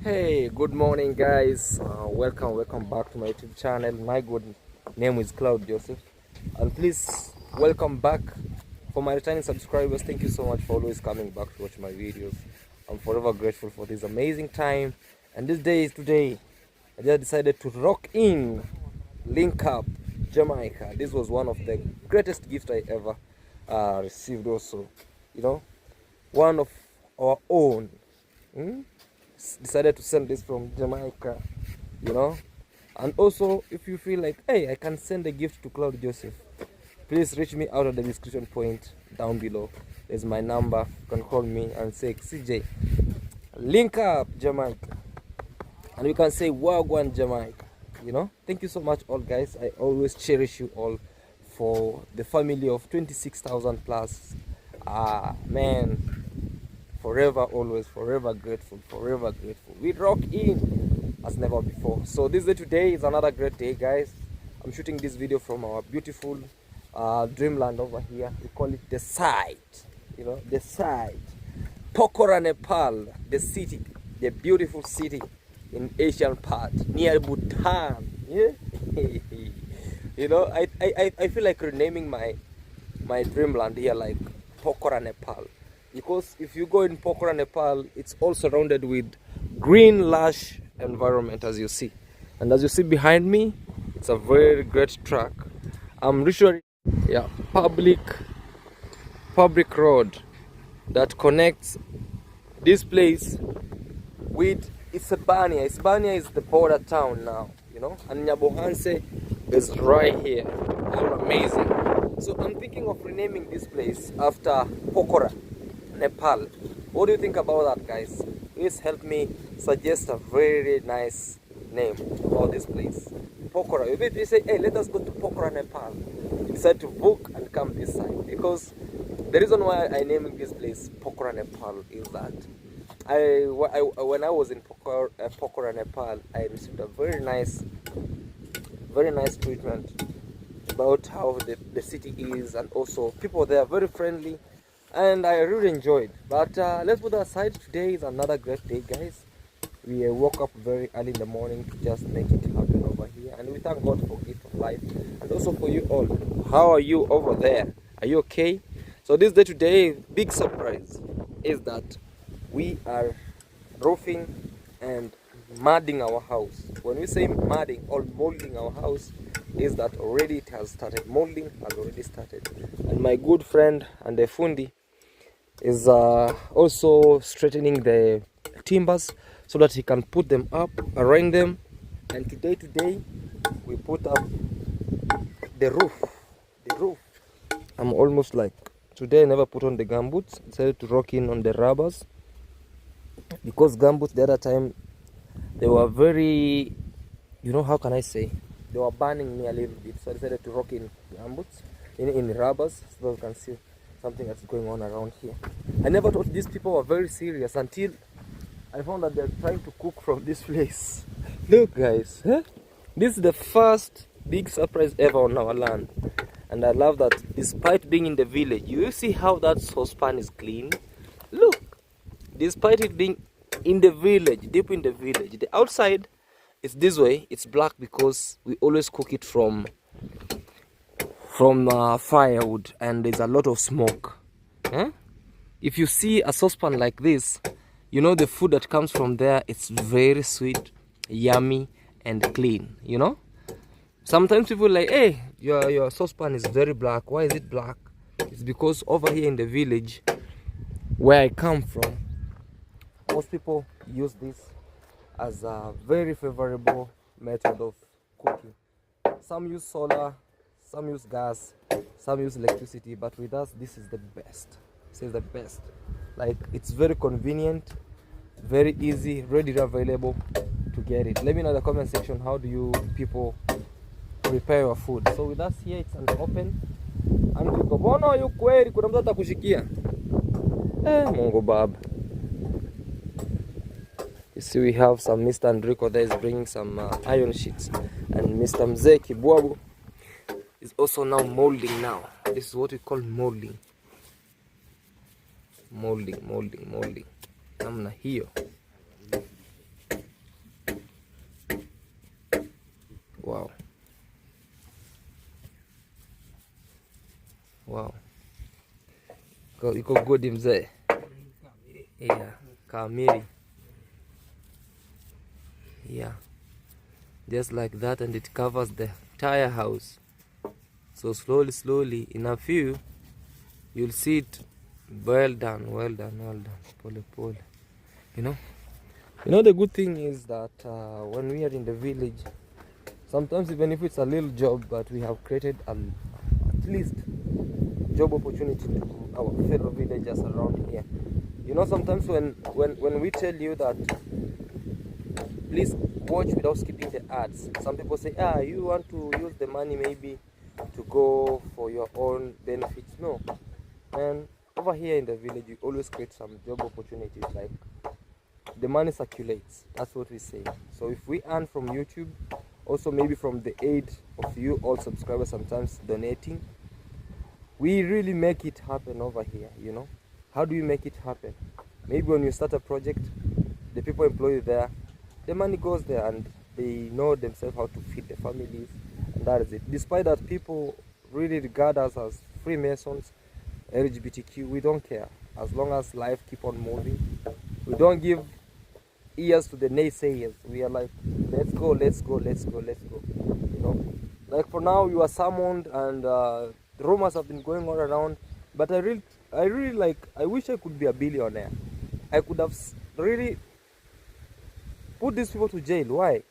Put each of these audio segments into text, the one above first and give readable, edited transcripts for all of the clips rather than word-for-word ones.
Hey, good morning guys. Welcome back to my YouTube channel. My good name is Claude Joseph, and please welcome back for my returning subscribers. Thank you so much for always coming back to watch my videos. I'm forever grateful for this amazing time, and this day is today. I just decided to rock in, link up Jamaica. This was one of the greatest gifts I ever received. Also, one of our own. Decided to send this from Jamaica, and also if you feel like, hey, I can send a gift to Claude Joseph, please reach me out at the description point down below. There's my number. You can call me and say, CJ, link up Jamaica, and you can say Wagwan Jamaica. Thank you so much all guys. I always cherish you all for the family of 26,000 plus. Man, forever, always, forever grateful, forever grateful. We rock in as never before. So this day today is another great day, guys. I'm shooting this video from our beautiful dreamland over here. We call it the site, the site. Pokhara, Nepal, the city, the beautiful city in Asian part, near Bhutan. Yeah? I feel like renaming my dreamland here like Pokhara, Nepal. Because if you go in Pokhara, Nepal, it's all surrounded with green, lush environment, as you see. And as you see behind me, it's a very great track. I'm literally, public road that connects this place with Isebania. Isebania is the border town now, and Nyabohanse is right here. All amazing. So I'm thinking of renaming this place after Pokhara, Nepal. What do you think about that, guys? Please help me suggest a very nice name for this place. Pokhara. If we say, hey, let us go to Pokhara, Nepal, you decide to book and come this side. Because the reason why I named this place Pokhara, Nepal is that when I was in Pokhara, Nepal, I received a very nice treatment about how the city is, and also people there are very friendly. And I really enjoyed. But let's put that aside. Today is another great day, guys. We woke up very early in the morning to just make it happen over here, and we thank God for gift of life, and also for you all. How are you over there? Are you okay? So this day today, big surprise is that we are roofing and mudding our house. When we say mudding or molding our house, is that already it has started. Molding has already started, and my good friend and the fundi is also straightening the timbers so that he can put them up, arrange them. And today we put up the roof. I'm almost like, today I never put on the gumboots. I decided to rock in on the rubbers, because gumboots the other time, they were very, how can I say, they were burning me a little bit. So I decided to rock in gumboots, in rubbers, so you can see something that's going on around here. I never thought these people were very serious until I found that they're trying to cook from this place. Look guys, this is the first big surprise ever on our land. And I love that despite being in the village, you see how that saucepan is clean? Look, despite it being in the village, deep in the village, the outside is this way, it's black because we always cook it from firewood, and there's a lot of smoke. If you see a saucepan like this, the food that comes from there, it's very sweet, yummy, and clean. Sometimes people are like, hey, your saucepan is very black. Why is it black? It's because over here in the village where I come from, most people use this as a very favorable method of cooking. Some use solar, some use gas, some use electricity, but with us, this is the best. This is the best. Like, it's very convenient, very easy, readily available to get it. Let me know in the comment section, how do you people prepare your food? So with us here, it's an open. And we go, bono yu kweli, kuna mtu atakushikia. Mungu baba. You see, we have some Mr. Andrico there is bringing some iron sheets, and Mr. Mzee Kibwabu is also now molding now. This is what we call molding. Molding. Namna hiyo. Wow. Iko good mzee. Yeah, kamili. Yeah. Just like that, and it covers the entire house. So slowly, in a few, you'll see it. Well done. Pole pole. You know the good thing is that when we are in the village, sometimes even if it's a little job, but we have created at least job opportunity to our fellow villagers around here. Sometimes when we tell you that please watch without skipping the ads, some people say, you want to use the money maybe to go for your own benefits. No, and over here in the village you always create some job opportunities, like the money circulates. That's what we say. So if we earn from YouTube, also maybe from the aid of you all subscribers sometimes donating, we really make it happen over here. How do you make it happen? Maybe when you start a project, the people employed there, the money goes there and they know themselves how to feed the families, and that is it. Despite that people really regard us as Freemasons, LGBTQ, we don't care. As long as life keep on moving, we don't give ears to the naysayers. We are like, let's go. Like for now, you are summoned, and the rumors have been going on around. But I really like. I wish I could be a billionaire. I could have really put these people to jail. Why?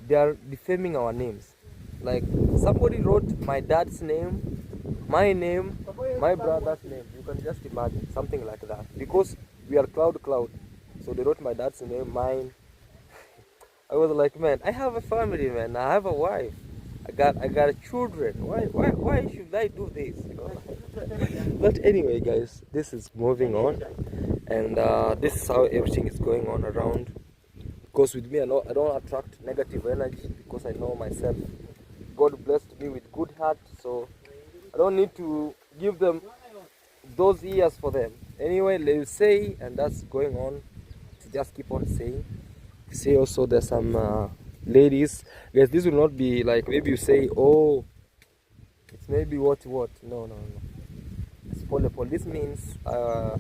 They are defaming our names. Like somebody wrote my dad's name, my name, my brother's name. You can just imagine something like that, because we are Claude. So they wrote my dad's name, mine. I was like, man, I have a family, man. I have a wife. I got children. Why should I do this? But anyway, guys, this is moving on, and this is how everything is going on around. Because with me, I don't attract negative energy, because I know myself. God blessed me with good heart, so I don't need to give them those ears for them. Anyway, let's say, and that's going on. Just keep on saying. Say also there's some ladies. Guys, this will not be like maybe you say, oh, it's maybe what. No. It's pole. This means I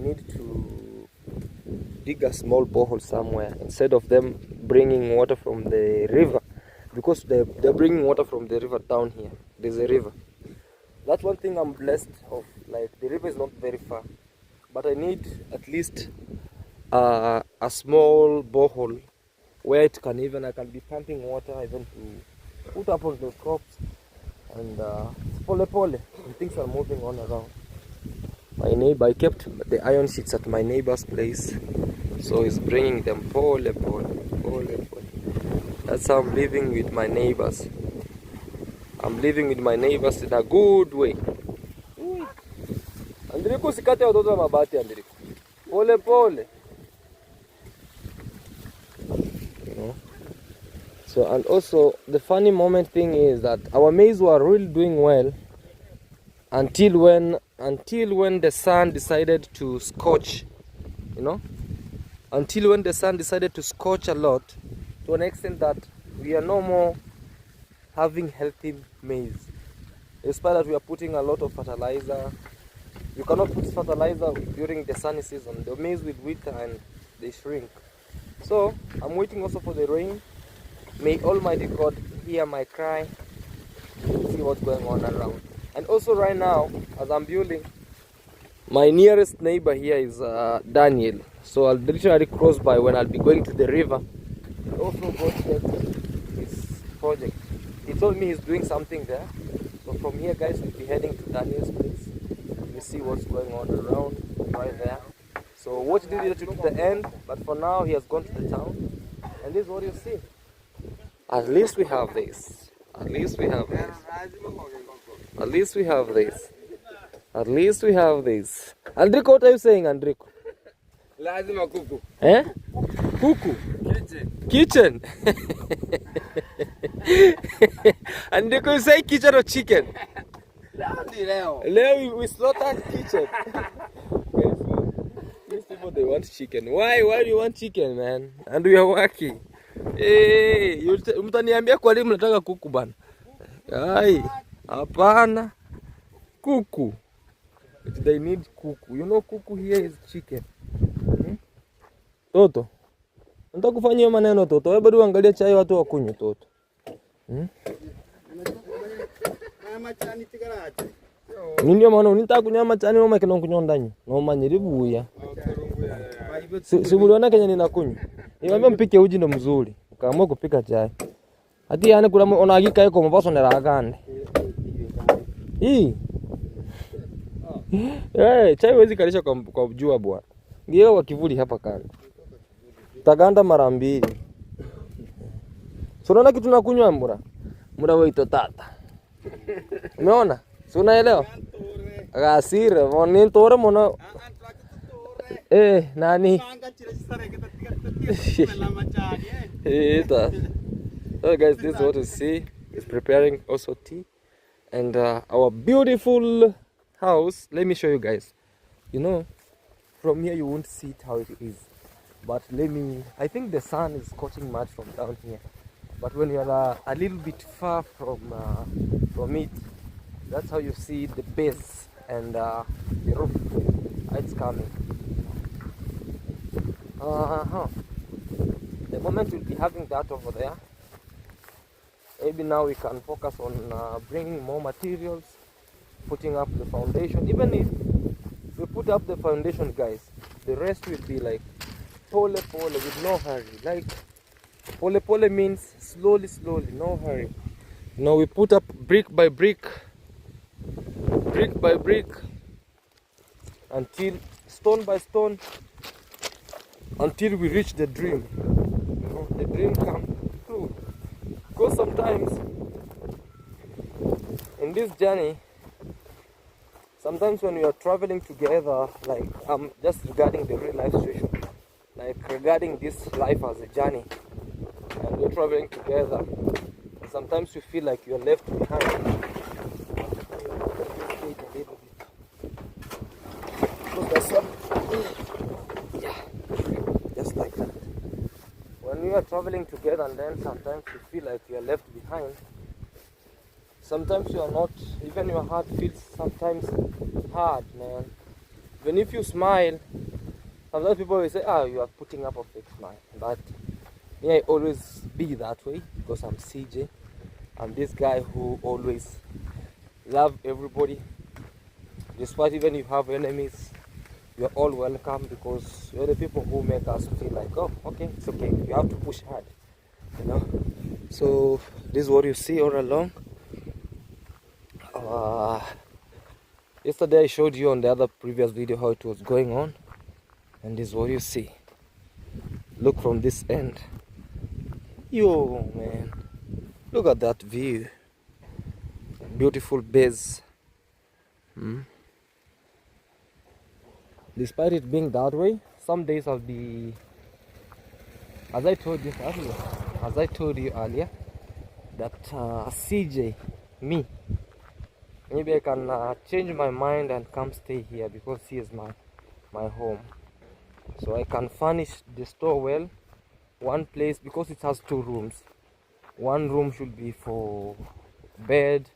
need to dig a small borehole somewhere instead of them bringing water from the river, because they're bringing water from the river down here. There's a river. That's one thing I'm blessed of. Like the river is not very far, but I need at least a small borehole where I can be pumping water even to put up on the crops, and pole, and things are moving on around. My neighbor, I kept the iron sheets at my neighbor's place, so he's bringing them pole. That's how I'm living with my neighbors. I'm living with my neighbors in a good way. Andriko, sikate watoto wa mabati, Andriko. Pole. So, and also the funny moment thing is that our maize were really doing well until when the sun decided to scorch, until when the sun decided to scorch a lot, to an extent that we are no more having healthy maize. Despite that we are putting a lot of fertilizer. You cannot put fertilizer during the sunny season. The maize will wither and they shrink. So I'm waiting also for the rain. May Almighty God hear my cry, see what's going on around. And also right now, as I'm building, my nearest neighbor here is Daniel. So I'll literally cross by when I'll be going to the river. And also go check his project. He told me he's doing something there. So from here, guys, we'll be heading to Daniel's place. Let me see what's going on around right there. So watch the video to the end. But for now, he has gone to the town. And this is what you see. At least we have this. At least we have this. At least we have this. At least we have this. Andriko, what are you saying, Andriko? Lazima kuku. Eh? Kuku? Kitchen. Andriko, you say kitchen or chicken? Leo we slaughtered kitchen. These people, they want chicken. Why do you want chicken, man? And we are working. Hey, mtaniambia kwa nini mnataka kuku bana? Ai, hapana. Kuku. They need kuku. You know kuku here is chicken. Toto. Nataka kufanya hiyo maneno Toto. Wewe bado angalia chai watu wakunywe Toto. Ndio maana unitaka kunywa machani no makino kunywa ndani. No manyiri buya. Sibuliona Kenya ninakunywa. Niwaambia mpike uji ndo mzuri. Kaamua kupika chai. Hadi yani kula onagika yuko mbaso neragane. Hii. Chai wezi kalisha kwa jua bwana. Ngiyo kwa kivuli hapa kando. Taganda mara mbili. So unaona kitu nakunywa mbura? Mbura weito tata. Umeona? Si unaelewa? Gasire, moni tore mona. Nani? So guys, this is what you see. It's preparing also tea. And our beautiful house. Let me show you guys. You know, from here you won't see it how it is. But I think the sun is scorching much from down here. But when you are a little bit far from it, that's how you see the base and the roof. It's coming. The moment we'll be having that over there. Maybe now we can focus on bringing more materials, putting up the foundation. Even if we put up the foundation, guys, the rest will be like pole with no hurry. Like pole means slowly, no hurry. Now we put up brick by brick, until stone by stone, until we reach the dream. You know, the dream comes through. Because sometimes in this journey, sometimes when we are traveling together, like just regarding the real life situation, like regarding this life as a journey, and we're traveling together, sometimes you feel like you're left behind. Just like that. When we are traveling together, and then sometimes you feel like you're left behind. Sometimes you are not, even your heart feels sometimes hard, man. Even if you smile, sometimes people will say, you are putting up a fake smile. But me, I always be that way because I'm CJ. I'm this guy who always love everybody. Despite even if you have enemies, you're all welcome because you're the people who make us feel like, oh, okay, it's okay. You have to push hard, you know. So this is what you see all along. Yesterday I showed you on the other previous video how it was going on, and this is what you see. Look from this end. Yo, man, look at that view. Beautiful base. Despite it being that way, some days I'll be, as I told you earlier, that CJ, me, maybe I can change my mind and come stay here because he is my home. So I can furnish the store well. One place, because it has 2 rooms. One room should be for bed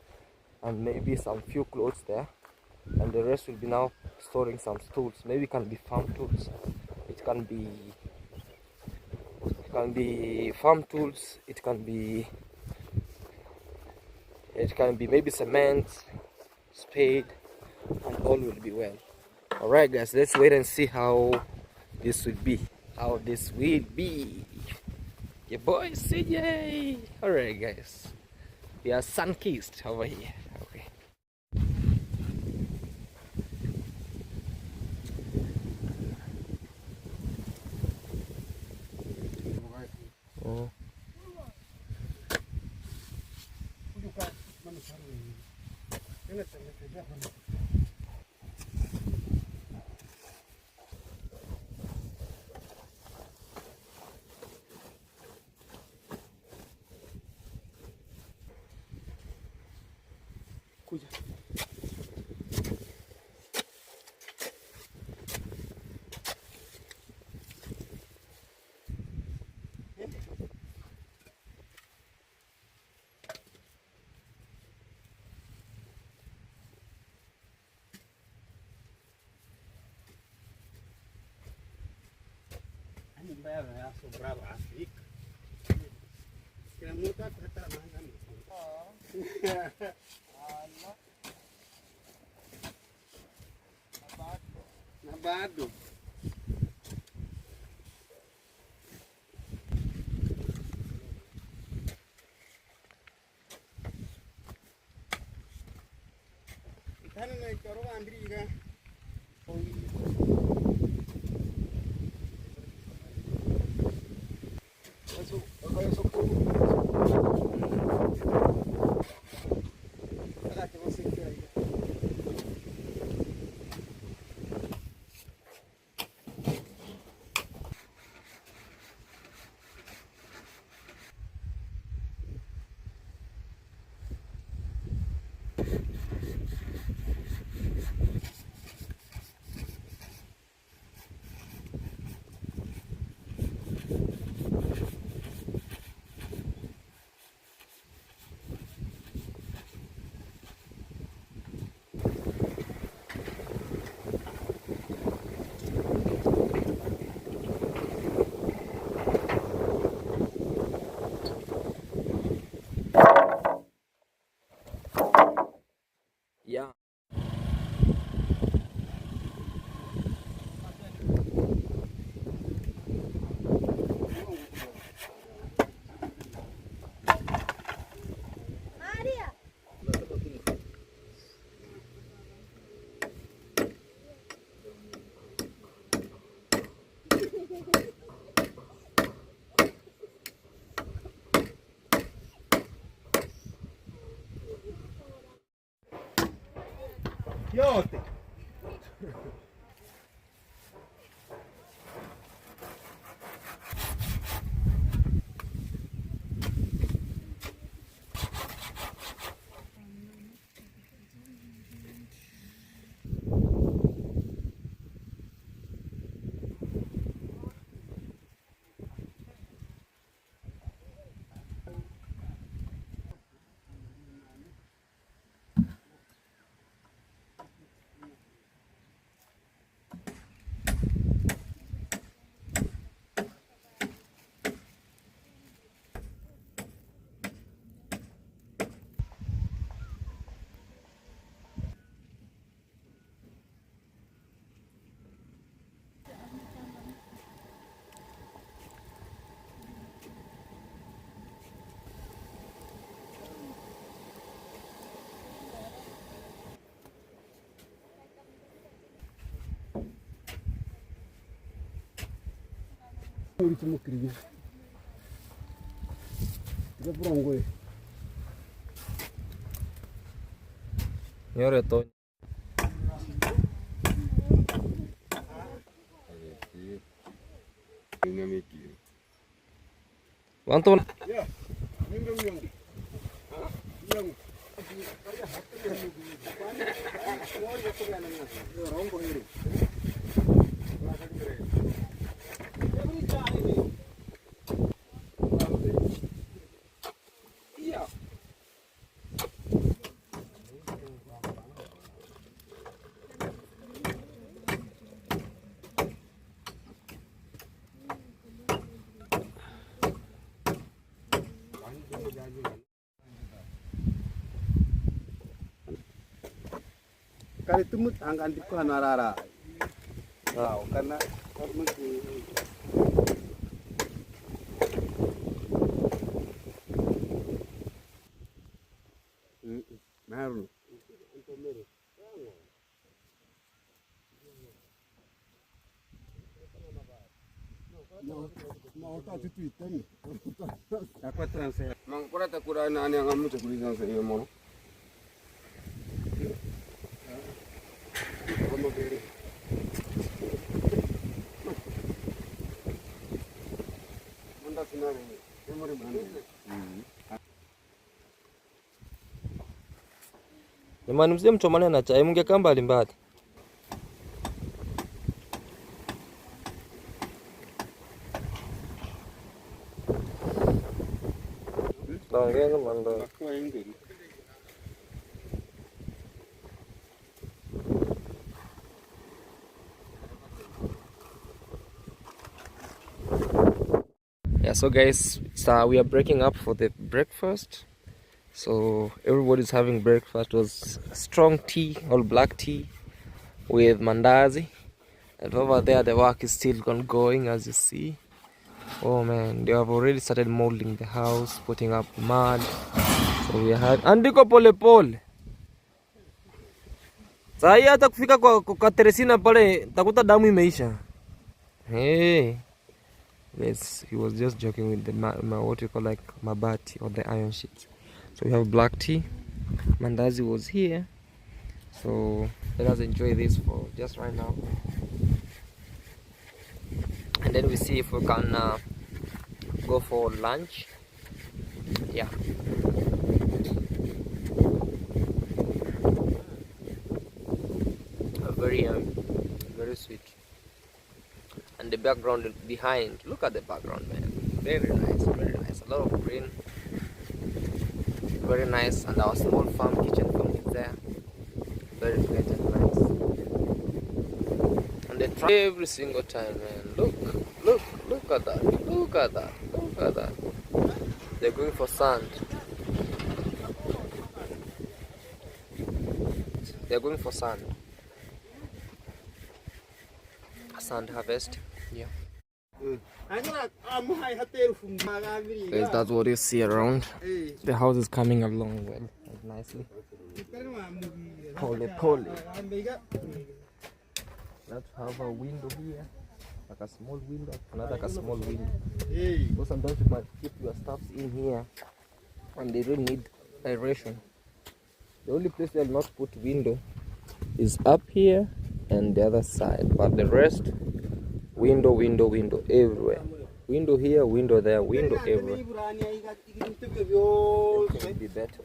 and maybe some few clothes there. And the rest will be now storing some tools. Maybe it can be farm tools. It can be farm tools. It can be maybe cement, spade, and all will be well. Alright guys, let's wait and see how this will be. Your boy CJ. Alright guys, we are sun-kissed over here. Okay. Oh. Kuja. Nabado. Itana na ikaro andriga. Yeah. Yote. Ulitumukiriye. Tiraburongoye. Nyore to. Wanto. Ya. Minum. Yang. Kali tumut angkan di kana rara. Wow, karena Meru. Mau tak Twitter ni. Aku translate. Mang pura tak kurang ani yang kamu cakap saya mau. Jamani, mzee mchomane na chai, mungekaa mbali mbali. Naongea mando. Yeah, so guys, we are breaking up for the breakfast. So everybody's having breakfast. It was strong tea, all black tea with mandazi. And over there the work is still ongoing, as you see. Oh man, they have already started molding the house, putting up mud. So we had andiko pole pole. Saa hii hata kufika kwa Teresina pale takuta damu imeisha. Hey. Yes, he was just joking with the what you call like mabati or the iron sheets. So we have black tea. Mandazi was here. So let us enjoy this for just right now. And then we see if we can go for lunch. Yeah. Very sweet. And the background behind, look at the background, man. Very nice, very nice. A lot of green. Very nice. And our small farm, kitchen farm is there. Very great and nice. And they try every single time, man. Look at that. Look at that. Look at that. They're going for sand. They're going for sand. Sand harvest. Yeah. Guys, that's what you see around. The house is coming along well, nicely. Pole. Let's have a window here, like a small window, another like a small window. So sometimes you might keep your stuffs in here, and they don't need aeration. The only place they'll not put window is up here and the other side, but the rest, window everywhere. Window here, window there, window everywhere. It can be better.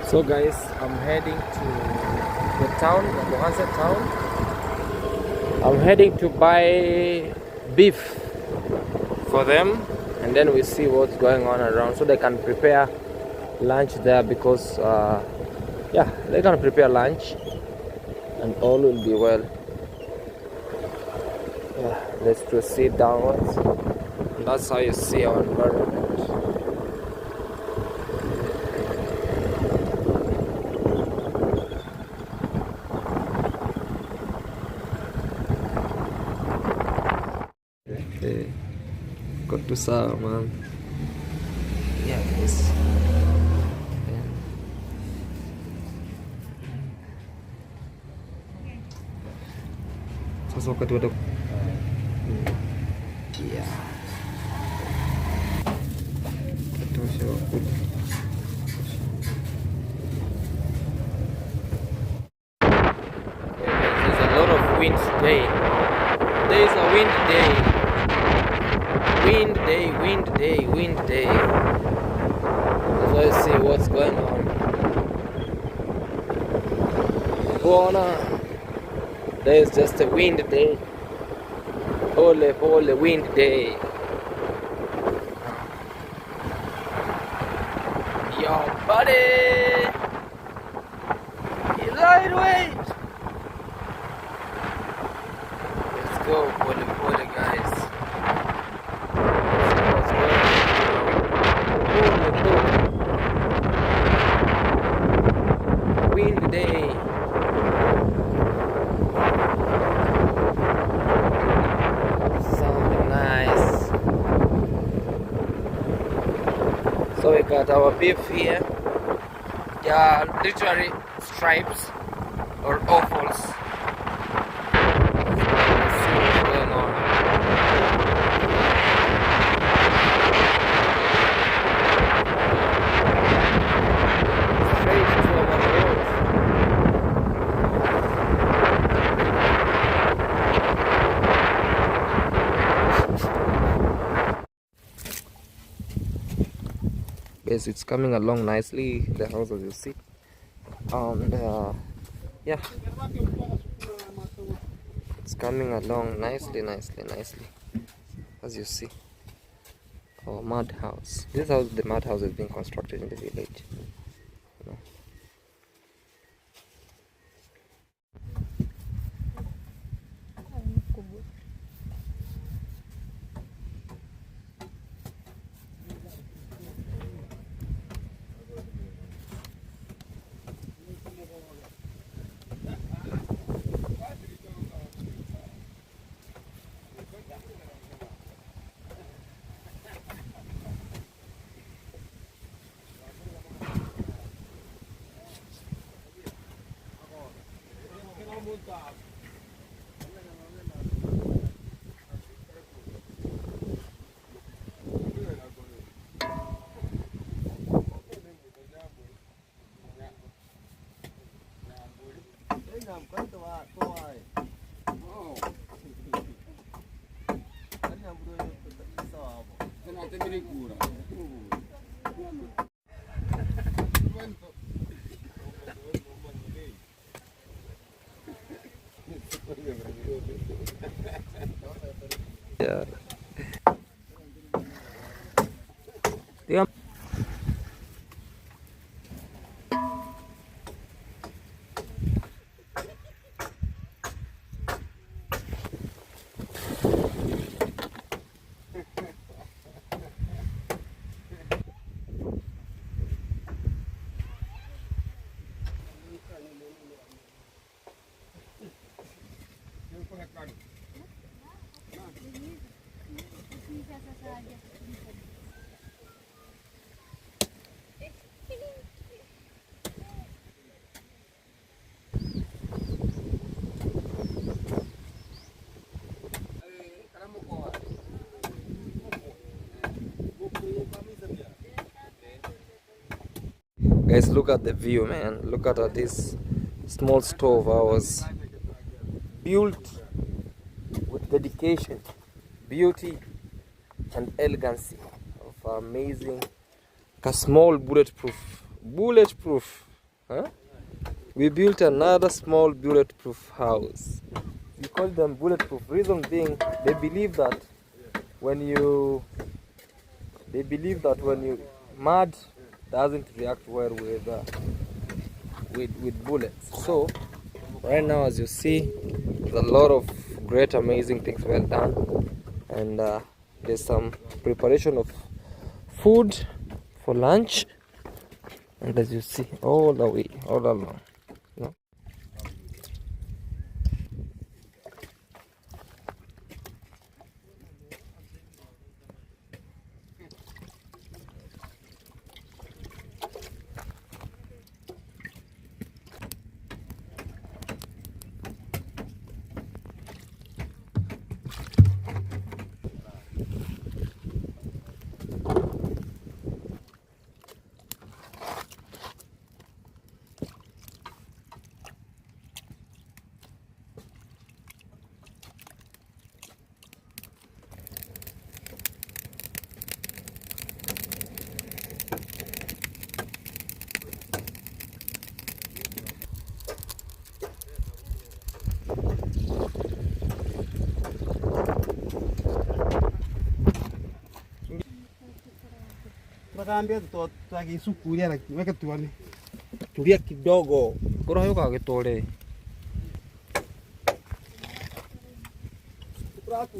So guys, I'm heading to the town, the Mohansa town. I'm heading to buy beef for them, and then we see what's going on around so they can prepare lunch there, because yeah, they can prepare lunch and all will be well. Yeah, let's proceed downwards. And that's how you see our environment. Okay, got to saw, man. Yeah, this. Sasa wakati wata yeah. There's a lot of wind today. There is a wind day. Wind day. So let's see what's going on. There's just a wind day. Holy wind day. Yo, buddy! Lightweight! Let's go, holy guys. Let's see what's going on. Wind day. So we got our beef here. They are literally stripes or offals. So guys. It's coming along nicely, the house, as you see. And yeah, it's coming along nicely, as you see. Our mud house. This is how the mud house is being constructed in the village. You know. Yeah. Yeah. Guys, look at the view, man. Look at this small stove I was built with dedication, beauty, and elegancy of amazing, a small bulletproof, huh? We built another small bulletproof house. We call them bulletproof. Reason being, they believe that when you mud doesn't react well with bullets. So right now, as you see, there's a lot of great, amazing things well done, and there's some preparation of food for lunch, and as you see, all along, you know. Tukaambia tutakisukulia na weka tuone. Tulia kidogo. Kora yoka getore. Prato.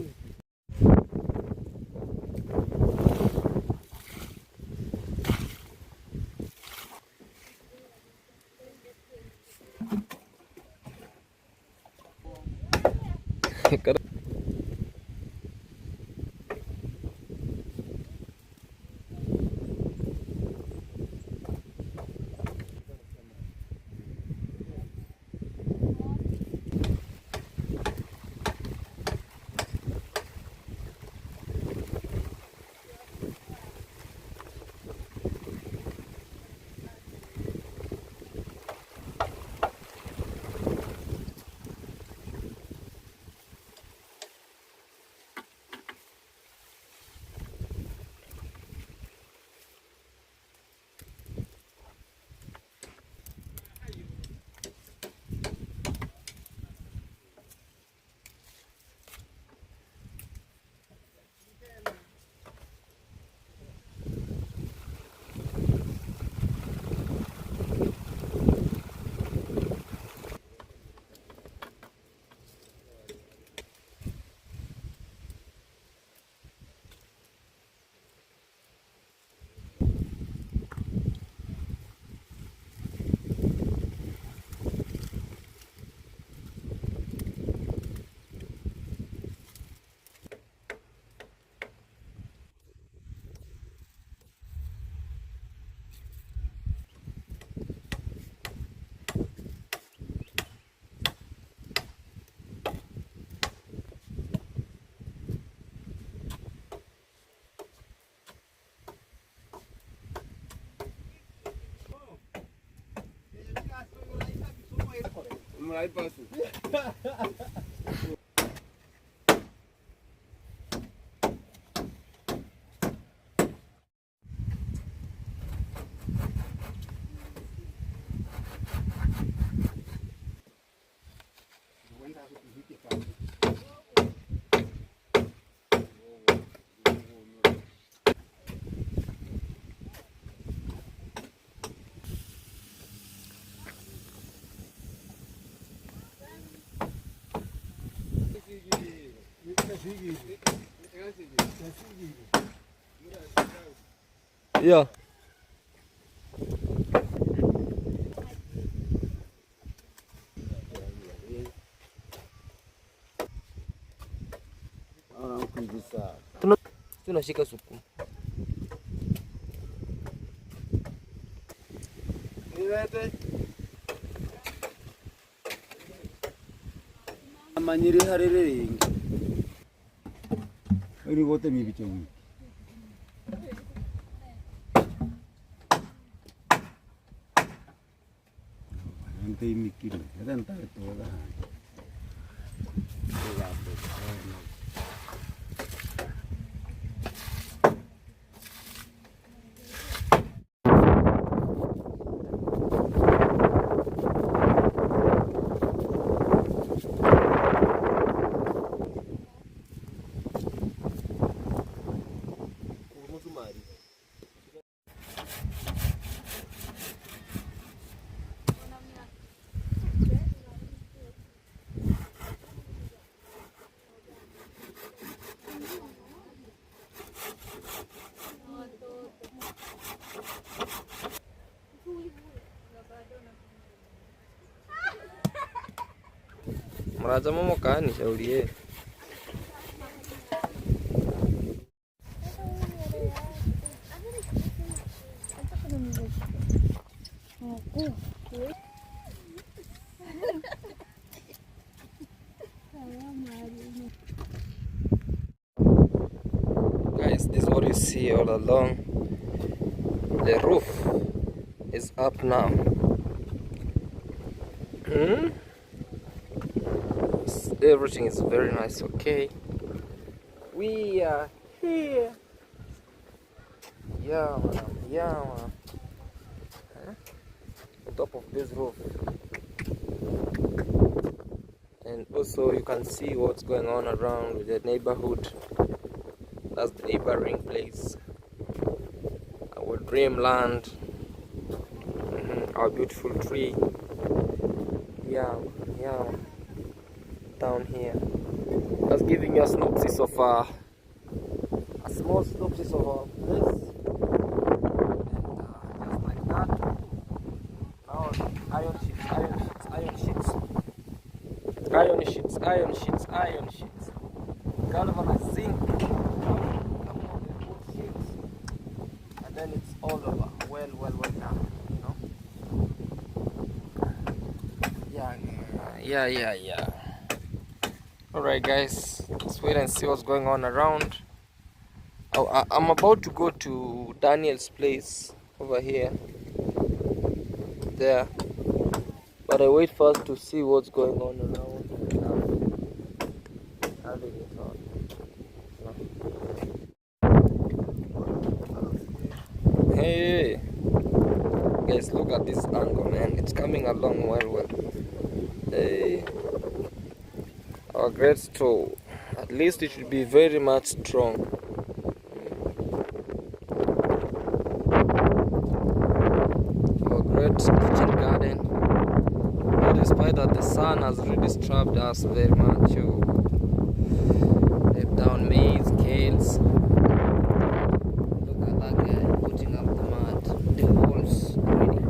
mulai pasu. Yeah. Orang kuibisa. Tunashika supu. Niwete. Amanyiri harere. Iri gote mi bicho wi. Nanti mikir, ada entar itu lah. Meraja mau kan shauri ye. Guys, this is what you see all along. The roof is up now. Everything is very nice. Okay, we are here. Yeah, man. Yeah, man. On top of this roof, and also you can see what's going on around with the neighborhood. That's the neighboring place, our dreamland. Our beautiful tree. Yeah, yeah. Down here, that's giving you a synopsis of a small synopsis of our place. And just like that, now iron sheets, galvanized zinc, sheets, and then it's all over. Well now, you know. Yeah. Alright guys, let's wait and see what's going on around. I'm about to go to Daniel's place over here, there, but I wait first to see what's going on around. Having it on. Hey guys, look at this angle, man. It's coming along well. Hey. Our great stove, at least it should be very much strong. Our great kitchen garden, but despite that the sun has really disturbed us very much. They've down maize, kales. Look at that guy putting up the mud, the holes already.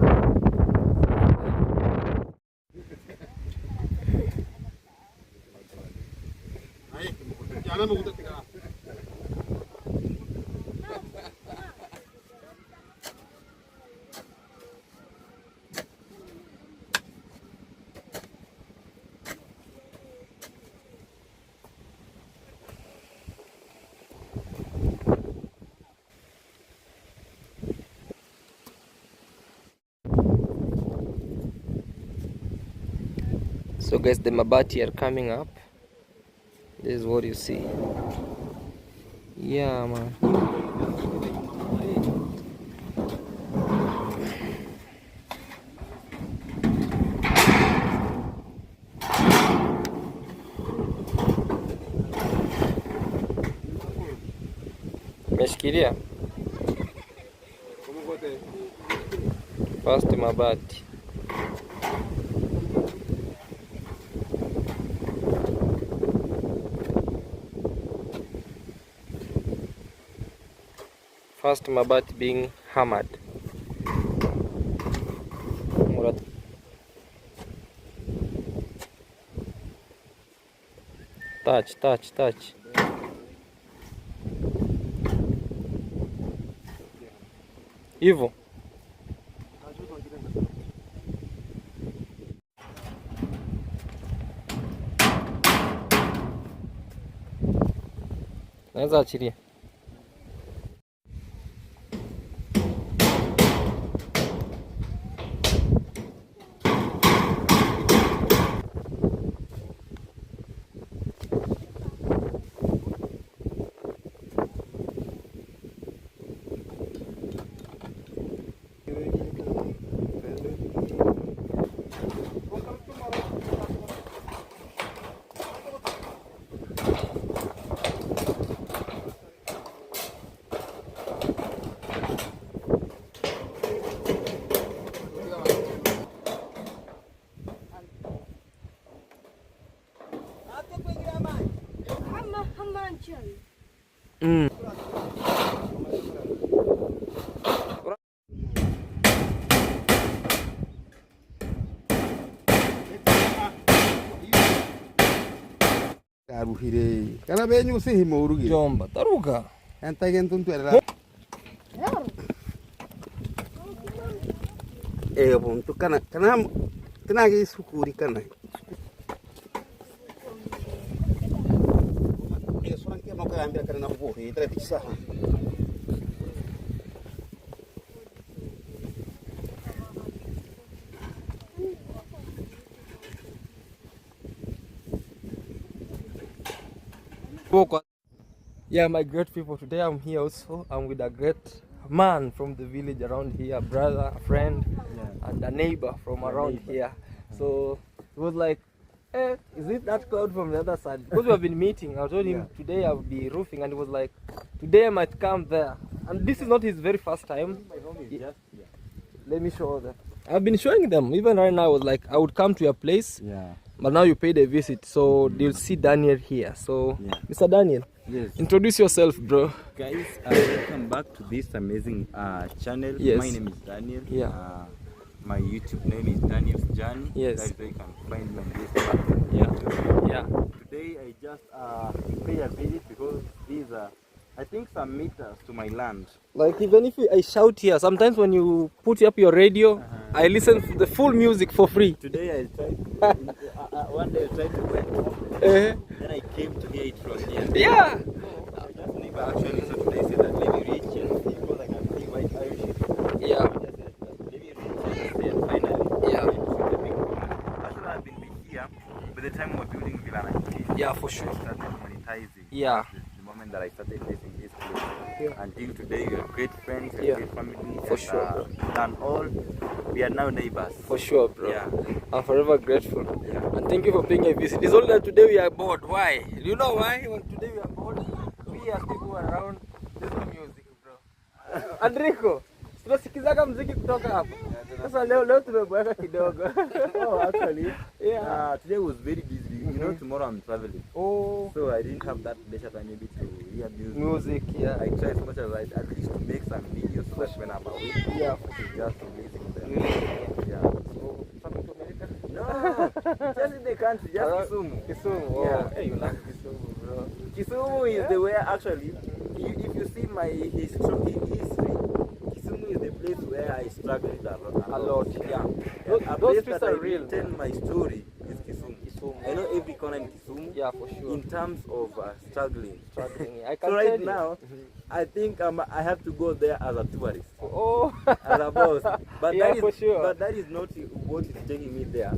So guys, the mabati are coming up. This is what you see. Yeah, man. Meshikilia. First mabati. First mabati being hammered. Touch. Hivyo. Naweza achilia. Aruhire. Kana benyu sihimo urugi. Jomba, taruga. Enta gentun tu era. Bom, tu kana ge sukuri kana. Soran ke mau ambil kana buh, itu bisa. Yeah, my great people, today I'm here also. I'm with a great man from the village around here, a brother, a friend, and a neighbor from around here. So it was like, is it that Claude from the other side? Because we have been meeting, I told him today I'll be roofing, and he was like, today I might come there. And this is not his very first time. Let me show them. I've been showing them. Even right now, I was like, I would come to your place. But now you paid a visit, so you'll see Daniel here. So, Mr. Daniel, introduce yourself, bro. Guys, welcome back to this amazing channel. My name is Daniel. My YouTube name is Daniel's Journey. That's where you can find me on this platform. Today I just pay a visit because these are, I think, some meters to my land. Like even if I shout here, sometimes when you put up your radio, I listen to the full music for free. Today I tried, one day I tried to went home, then I came to hear it from here. Yeah! I just neighbor actually, so today said that let me reach and see because I can see white Irish. Yeah. Let me reach and see and finally. Yeah. Actually I've been here, by the time we were building Villa 19. Yeah, for sure. I started monetizing. Yeah. The moment that I started living this place. Until today, we are great friends, we are great family. For sure. And all, we are now neighbors. For sure, bro. Yeah. I'm forever grateful. And thank you for paying a visit. It's only that today we are bored. Why? Do you know why? When today we are bored, we as people around, there's no music, bro. Andriko, tunasikizaga muziki kutoka hapa. Sasa leo tumeboeka kidogo. Oh, actually, today was very busy. You know, tomorrow I'm traveling. Oh. So I didn't have that leisure time maybe to hear music. Music, yeah. I try as much as I at least to make some videos so that when I'm away, just releasing them. Yeah. So, coming to America? No, just in the country, just Kisumu. Kisumu, oh. Yeah. Hey, you like Kisumu, bro. Kisumu is the way actually, if you see my history, Kisumu is the place where I struggled a lot. Yeah. Those streets are real. Tell my story is Kisumu. I know every corner in Kisumu. Yeah, for sure. In terms of struggling. I can so right tell you. now, I think I have to go there as a tourist. Oh. As a boss. But yeah, that is, for sure. But that is not what is taking me there.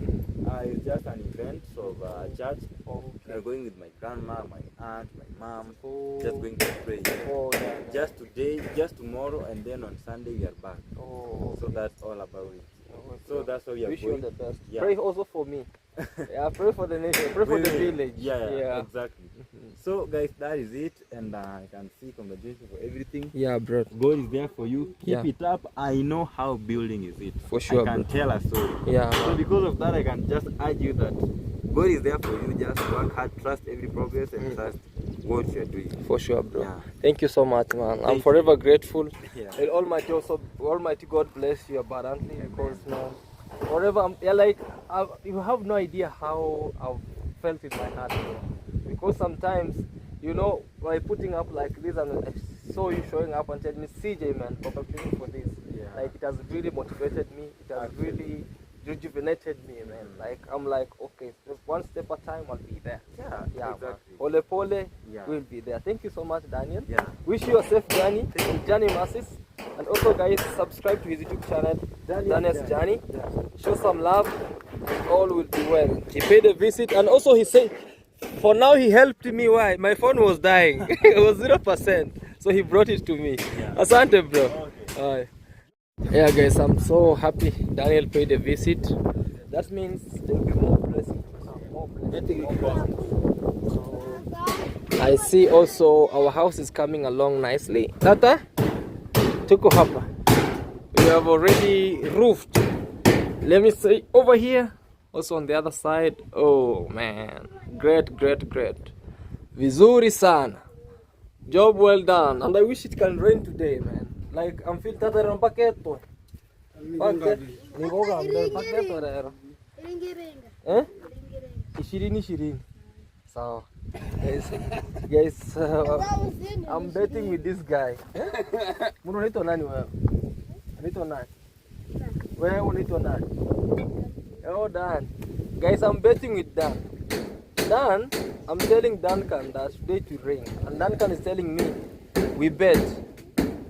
It's just an event of church. We're going with my grandma, my aunt, my mom. Just going to pray. Just today, just tomorrow, and then on Sunday we are back. So that's all about it. So that's how we are Wish going. you all the best. Pray also for me. Pray for the nation. Pray for the village. Yeah, exactly. So guys, that is it, and I can see congratulations for everything. Yeah, bro. God is there for you. Keep it up. I know how building is it. For sure, I can tell us so. Yeah. So because of that, I can just urge you that God is there for you. Just work hard, trust every progress, and trust what you're doing. For sure, bro. Yeah. Thank you so much, man. I'm forever grateful. And Almighty God bless you abundantly, because man, forever, you have no idea how I've felt in my heart, because sometimes, by putting up like this, and I saw you showing up and telling me, CJ, man, congratulations for this. Like, it has really motivated me. It has really rejuvenated me, man. Like, I'm like, okay, just one step at a time, I'll be there. Exactly. Pole pole, we'll be there. Thank you so much, Daniel. Wish you a safe journey, journey masses. And also, guys, subscribe to his YouTube channel, Daniel's Journey. Show some love, and all will be well. He paid a visit, and also he said, for now he helped me. Why? My phone was dying. It was 0%, so he brought it to me. Asante, bro. Yeah, guys, I'm so happy Daniel paid a visit. That means there will be more blessings. I see also our house is coming along nicely. Tata, tuko hapa. We have already roofed. Let me say over here, also on the other side. Oh man, great. Vizuri sana. Job well done. And I wish it can rain today, man. Like, I'm feeling that I'm paketo. Paketo rero. Ishirini. So, guys, I'm betting with this guy. Muno unaitwa nani wewe? Unaitwa nani? Wewe unaitwa nani? Oh, Dan. Guys, I'm betting with Dan. Dan, I'm telling Duncan that today to rain. And Duncan is telling me, we bet.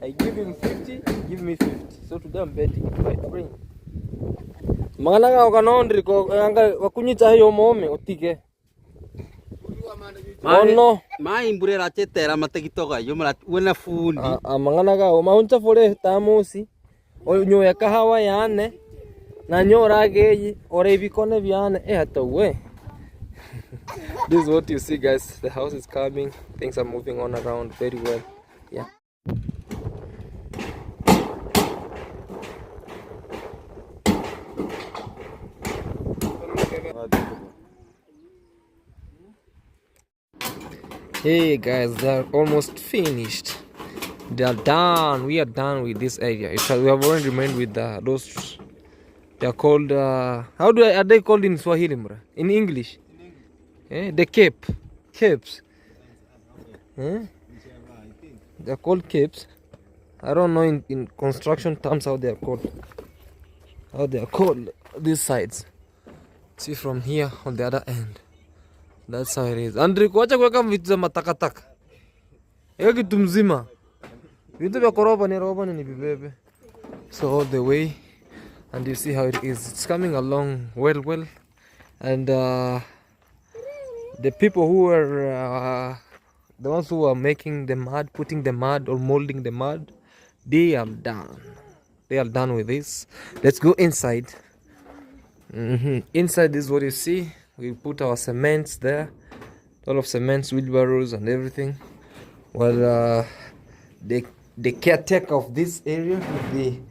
I give him 50, give me 50. So today I'm betting it might rain. Magana ka kanondri ko anga wakunyita hiyo mome otike. Ono mai mburera chetera matekitoka yomara wena fundi. Magana ka mahunta fore tamusi. Onyoya kahawa yane. Na nyora geyi ore bikone byane hata we. This is what you see, guys. The house is coming. Things are moving on around very well. Yeah. Hey guys, they're almost finished. They are done. We are done with this area. We have already remained with those. They are called. Are they called in Swahili, in English? The capes. They are called capes. I don't know in construction terms how they are called. These sides. See from here on the other end. That's how it is. Andri, kuacha kuweka vitu za matakataka. Eka kitu mzima. Vitu vya koroba ni bibebe. So all the way, and you see how it is. It's coming along well. And the people who are the ones who are making the mud, putting the mud or molding the mud, they are done. They are done with this. Let's go inside. Inside this is what you see. We put our cements there, all of cements, wheelbarrows and everything. Well, the caretaker of this area will be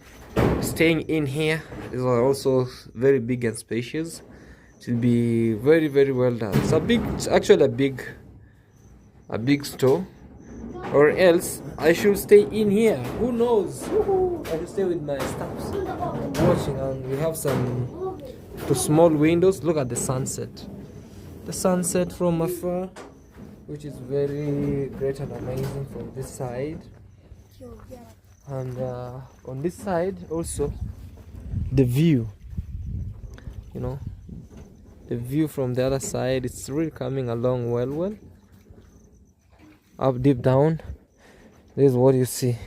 staying in here. These are also very big and spacious. It will be very well done. It's actually a big store, or else I should stay in here. Who knows? I should stay with my staffs watching, and we have some small windows. Look at the sunset from afar, which is very great and amazing from this side. And on this side also, the view, the view from the other side, it's really coming along well. Up deep down, this is what you see.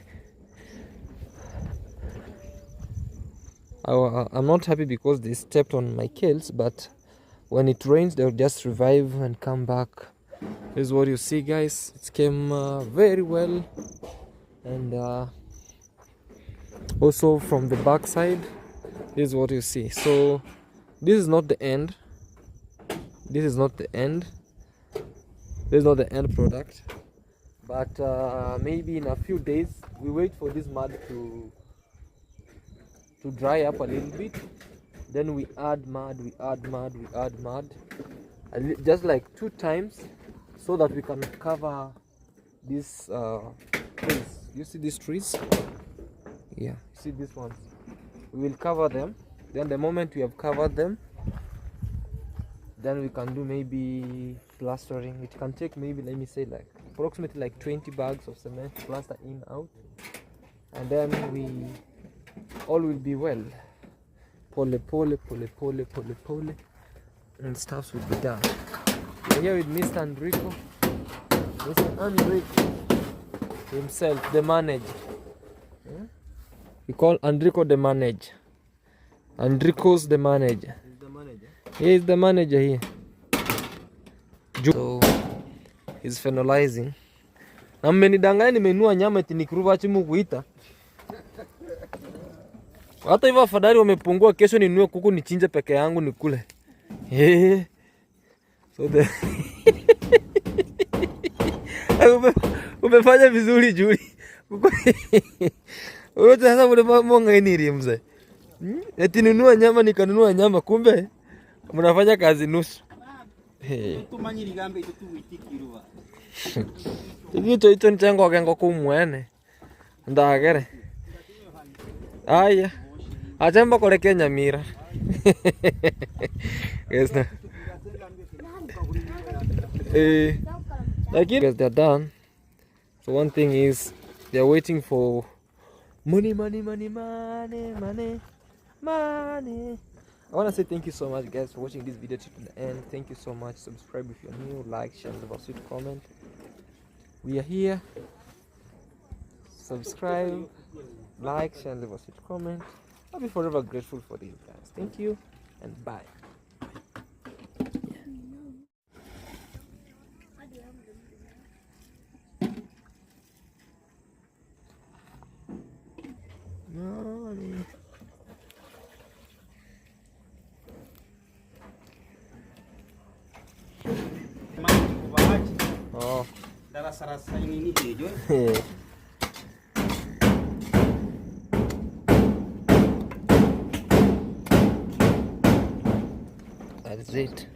I'm not happy because they stepped on my kills, but when it rains they'll just revive and come back. This is what you see, guys. It came very well. And also from the back side, this is what you see. So this is not the end. This is not the end. This is not the end product. But maybe in a few days we wait for this mud to dry up a little bit. Then we add mud, just like 2 times, so that we can cover these trees. You see these trees? Yeah, you see these ones. We will cover them. Then the moment we have covered them, then we can do maybe plastering. It can take maybe, let me say, like approximately like 20 bags of cement, plaster in, out, and then all will be well. Pole, and stuff will be done. We're here with Mr. Enrico. Mr. Enrico himself, the manager. We call Enrico the manager. Enrico's the manager. He's the manager? He is the manager here. So he's finalizing. Na mmenidanganya nimenunua nyama eti nikuruva chimu kuita. Hata hivyo afadhali wamepungua, kesho ninunue kuku nichinje peke yangu nikule. So the umefanya vizuri Juli. Wewe sasa unamwanga nini mzee? Eti nunua nyama nikanunua nyama, kumbe mnafanya kazi nusu. Tumanyiri gambe ito tuwitikiruva. Tikito ito nchango kengo kumwene. Ndagere. Aya. Achamba kole Kenya mira. Yes na. Like it, they're done. So one thing is they're waiting for money. I want to say thank you so much, guys, for watching this video to the end. Thank you so much. Subscribe if you're new, like, share, leave a sweet comment. We are here. Subscribe, like, share, leave a sweet comment. I'll be forever grateful for this, guys. Thank you and bye. Money. Oh. Rasa-rasa ini hijau. That's it.